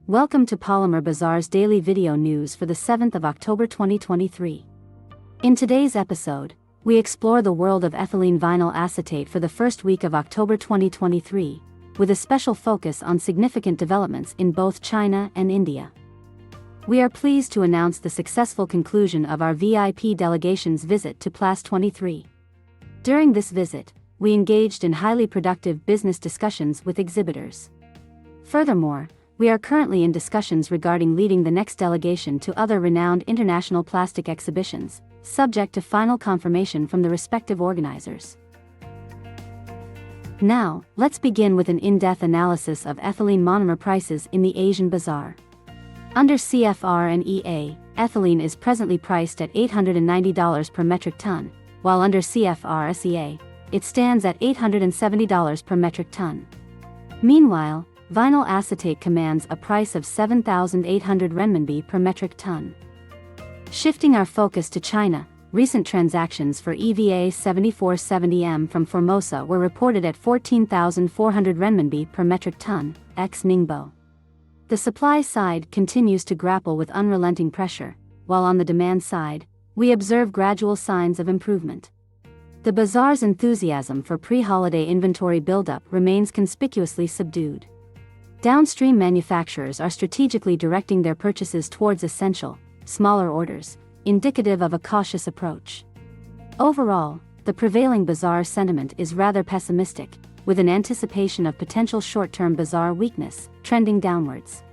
Welcome to Polymer Bazaar's daily video news for the 7th of October 2023. In today's episode, we explore the world of ethylene vinyl acetate for the first week of October 2023, with a special focus on significant developments in both China and India. We are pleased to announce the successful conclusion of our VIP delegation's visit to PLAS 23. During this visit, we engaged in highly productive business discussions with exhibitors. Furthermore, we are currently in discussions regarding leading the next delegation to other renowned international plastic exhibitions, subject to final confirmation from the respective organizers. Now, let's begin with an in-depth analysis of ethylene monomer prices in the Asian bazaar. Under CFR and EA, ethylene is presently priced at $890 per metric ton, while under CFR SEA, it stands at $870 per metric ton. Meanwhile, vinyl acetate commands a price of 7,800 renminbi per metric ton. Shifting our focus to China, recent transactions for EVA 7470M from Formosa were reported at 14,400 renminbi per metric ton, ex Ningbo. The supply side continues to grapple with unrelenting pressure, while on the demand side, we observe gradual signs of improvement. The bazaar's enthusiasm for pre-holiday inventory buildup remains conspicuously subdued. Downstream manufacturers are strategically directing their purchases towards essential, smaller orders, indicative of a cautious approach. Overall, the prevailing bazaar sentiment is rather pessimistic, with an anticipation of potential short-term bazaar weakness, trending downwards.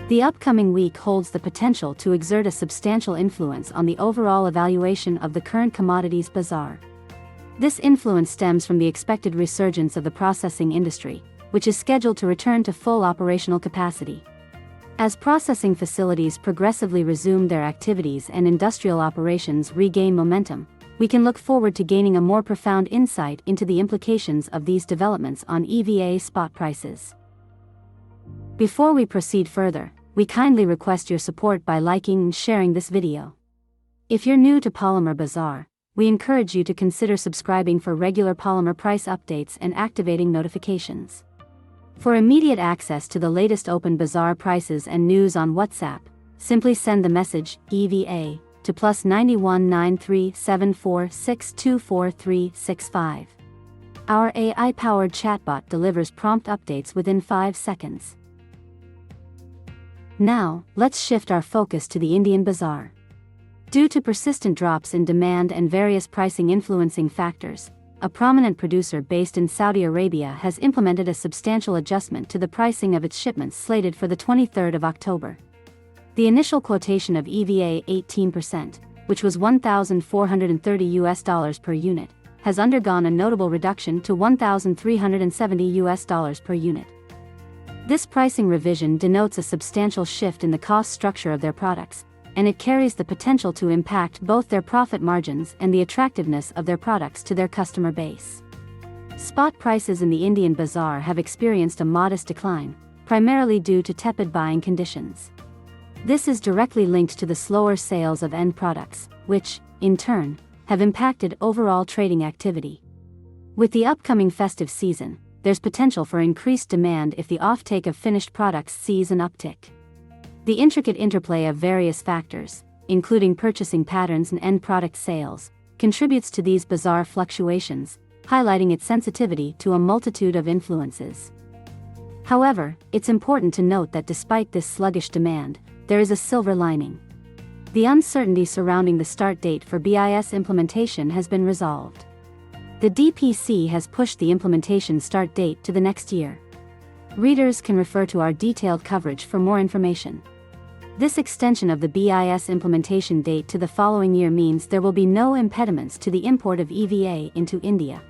The upcoming week holds the potential to exert a substantial influence on the overall evaluation of the current commodities bazaar. This influence stems from the expected resurgence of the processing industry, which is scheduled to return to full operational capacity. As processing facilities progressively resume their activities and industrial operations regain momentum, we can look forward to gaining a more profound insight into the implications of these developments on EVA spot prices. Before we proceed further, we kindly request your support by liking and sharing this video. If you're new to Polymer Bazaar, we encourage you to consider subscribing for regular polymer price updates and activating notifications. For immediate access to the latest open bazaar prices and news on WhatsApp, simply send the message EVA to +91 9374624365. Our AI-powered chatbot delivers prompt updates within 5 seconds. Now, let's shift our focus to the Indian bazaar. Due to persistent drops in demand and various pricing influencing factors, a prominent producer based in Saudi Arabia has implemented a substantial adjustment to the pricing of its shipments slated for the 23rd of October. The initial quotation of EVA 18%, which was $1,430 per unit, has undergone a notable reduction to $1,370 per unit. This pricing revision denotes a substantial shift in the cost structure of their products, and it carries the potential to impact both their profit margins and the attractiveness of their products to their customer base. Spot prices in the Indian bazaar have experienced a modest decline, primarily due to tepid buying conditions. This is directly linked to the slower sales of end products, which, in turn, have impacted overall trading activity. With the upcoming festive season, there's potential for increased demand if the offtake of finished products sees an uptick. The intricate interplay of various factors, including purchasing patterns and end product sales, contributes to these bazaar fluctuations, highlighting its sensitivity to a multitude of influences. However, it's important to note that despite this sluggish demand, there is a silver lining. The uncertainty surrounding the start date for BIS implementation has been resolved. The DPC has pushed the implementation start date to the next year. Readers can refer to our detailed coverage for more information. This extension of the BIS implementation date to the following year means there will be no impediments to the import of EVA into India.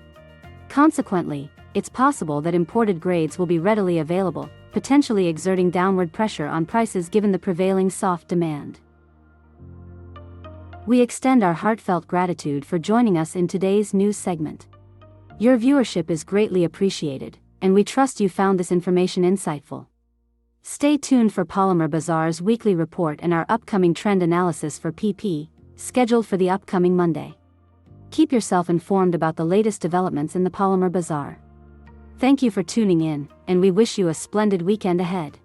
Consequently, it's possible that imported grades will be readily available, potentially exerting downward pressure on prices given the prevailing soft demand. We extend our heartfelt gratitude for joining us in today's news segment. Your viewership is greatly appreciated, and we trust you found this information insightful. Stay tuned for Polymer Bazaar's weekly report and our upcoming trend analysis for PP, scheduled for the upcoming Monday. Keep yourself informed about the latest developments in the Polymer Bazaar. Thank you for tuning in, and we wish you a splendid weekend ahead.